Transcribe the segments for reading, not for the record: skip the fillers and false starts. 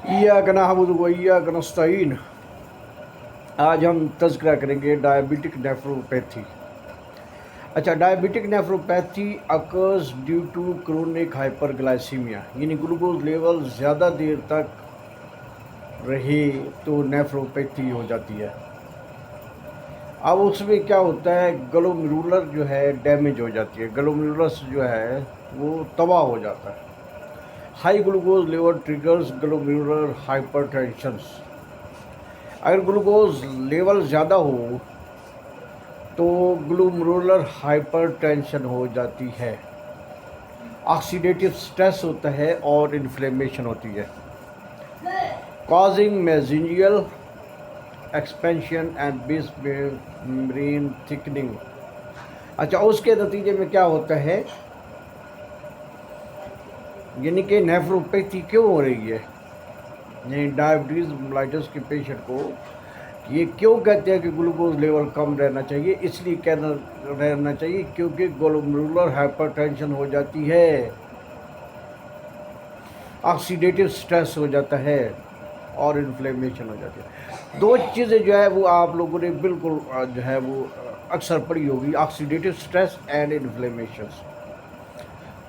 इय्याक नअबुदु व इय्याक नस्तईन। आज हम तज़किरा करेंगे डायबिटिक नेफ्रोपैथी। अच्छा, diabetic nephropathy occurs due to chronic hyperglycaemia, यानी ग्लूकोज लेवल ज़्यादा देर तक रहे तो नेफ्रोपैथी हो जाती है। अब उसमें क्या होता है, ग्लोमेरुलर जो है डैमेज हो जाती है, ग्लोमेरुलस जो है वो तबाह हो जाता है। High glucose level triggers glomerular hypertensions. अगर ग्लूकोज लेवल ज़्यादा हो तो ग्लोमेरुलर हाइपरटेंशन हो जाती है, ऑक्सीडेटिव स्ट्रेस होता है और इन्फ्लेमेशन होती है, causing mesangial expansion and base membrane thickening. अच्छा, उसके नतीजे में क्या होता है, यानी कि नेफ्रोपैथी क्यों हो रही है, यानी डायबिटीज़ मेलाइटस के पेशेंट को ये क्यों कहते हैं कि ग्लूकोज लेवल कम रहना चाहिए, इसलिए कहना रहना चाहिए क्योंकि ग्लोमेरुलर हाइपरटेंशन हो जाती है, ऑक्सीडेटिव स्ट्रेस हो जाता है और इन्फ्लेमेशन हो जाती है। दो चीज़ें जो है वो आप लोगों ने बिल्कुल जो है वो अक्सर पढ़ी होगी, ऑक्सीडेटिव स्ट्रेस एंड इन्फ्लेमेशन।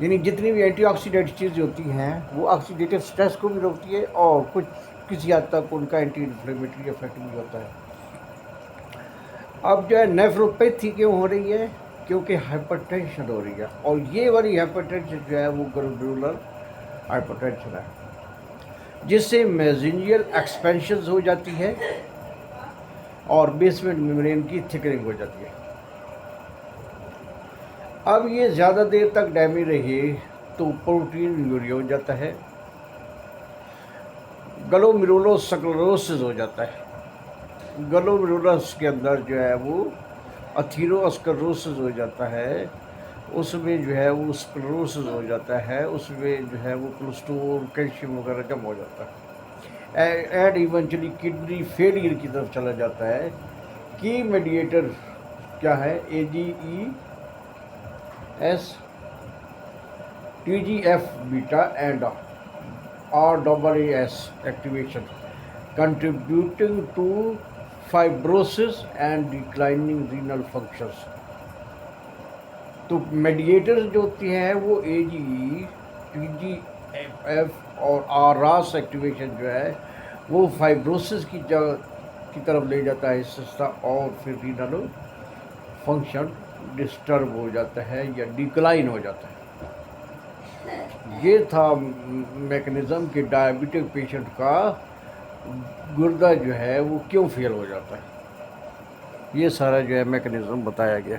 यानी जितनी भी एंटीऑक्सीडेंट चीज़ें होती हैं वो ऑक्सीडेटिव स्ट्रेस को भी रोकती है और कुछ किसी हद तक उनका एंटी इन्फ्लेमेटरी इफेक्ट भी होता है। अब जो है नेफ्रोपैथी क्यों हो रही है, क्योंकि हाइपरटेंशन हो रही है, और ये वाली हाइपरटेंशन जो है वो ग्लोमेरुलर हाइपरटेंशन है, जिससे मेसेंजियल एक्सपेंशन हो जाती है और बेसमेंट मेम्ब्रेन की थिकनिंग हो जाती है। अब ये ज़्यादा देर तक डैमेज रहे तो प्रोटीन यूरिया हो जाता है, ग्लोमेरुलोस्क्लेरोसिस हो जाता है, ग्लोमेरुलस के अंदर जो है वो अथीरोस्क्लेरोसिस हो जाता है, उसमें जो है वो स्क्लेरोसिस हो जाता है, उसमें जो है वो कोलेस्ट्रॉल कैल्शियम वगैरह जम हो जाता है एंड इवेंचुअली किडनी फेलियर की तरफ चला जाता है। की मेडिएटर क्या है, AGEs TGF beta and RAAS activation contributing to fibrosis and declining renal functions। तो मेडिएटर्स जो होती हैं वो AGE, TGF और RAS एक्टिवेशन जो है वो फाइब्रोसिस की तरफ ले जाता है सिस्टम, और फिर रीनल फंक्शन डिस्टर्ब हो जाता है या डिक्लाइन हो जाता है। ये था मैकेनिज़्म कि डायबिटिक पेशेंट का गुर्दा जो है वो क्यों फेल हो जाता है, ये सारा जो है मैकेनिज़्म बताया गया।